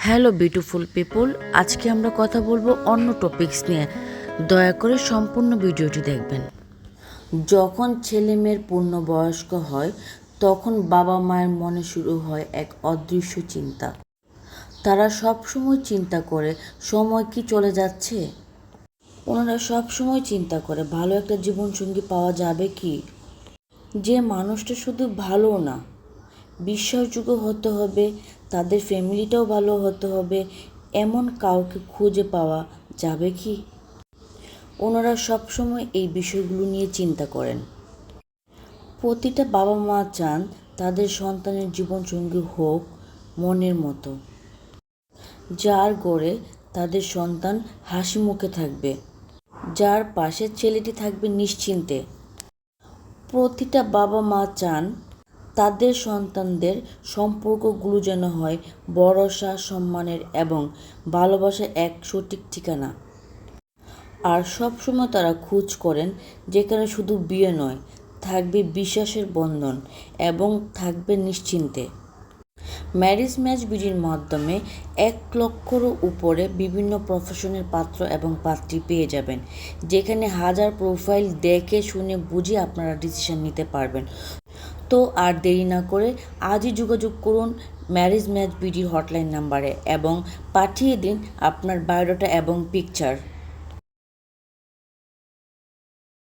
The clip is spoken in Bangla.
হ্যালো বিউটিফুল পিপল, আজকে আমরা কথা বলবো অন্য টপিকস নিয়ে। দয়া করে সম্পূর্ণ ভিডিওটি দেখবেন। যখন ছেলে মেয়ের পূর্ণবয়স্ক হয় তখন বাবা মায়ের মনে শুরু হয় এক অদৃশ্য চিন্তা। তারা সবসময় চিন্তা করে সময় কি চলে যাচ্ছে। ওনারা সবসময় চিন্তা করে ভালো একটা জীবনসঙ্গী পাওয়া যাবে কি, যে মানুষটা শুধু ভালো না, বিশ্বাসযোগ্য হতে হবে, তাদের ফ্যামিলিটাও ভালো হতে হবে, এমন কাউকে খুঁজে পাওয়া যাবে কি। ওনারা সবসময় এই বিষয়গুলো নিয়ে চিন্তা করেন। প্রতিটা বাবা মা চান তাদের সন্তানের জীবনসঙ্গী হোক মনের মতো, যার গড়ে তাদের সন্তান হাসি মুখে থাকবে, যার পাশে ছেলেটি থাকবে নিশ্চিন্তে। প্রতিটা বাবা মা চান তাদের সন্তানদের সম্পর্কগুলো যেন হয় ভরসা, সম্মানের এবং ভালোবাসার এক সঠিক ঠিকানা। আর সবসময় তারা খোঁজ করেন যেখানে শুধু বিয়ে নয়, থাকবে বিশ্বাসের বন্ধন এবং থাকবে নিশ্চিন্তে। ম্যারেজ ম্যাচ বিডির মাধ্যমে 1,00,000-রও উপরে বিভিন্ন প্রফেশনের পাত্র এবং পাত্রী পেয়ে যাবেন, যেখানে হাজার প্রোফাইল দেখে শুনে বুঝে আপনারা ডিসিশন নিতে পারবেন। তো আর দেরি না করে আজই যোগাযোগ করুন ম্যারেজ ম্যাচ বিডির হটলাইন নাম্বারে এবং পাঠিয়ে দিন আপনার বায়োডাটা এবং পিকচার।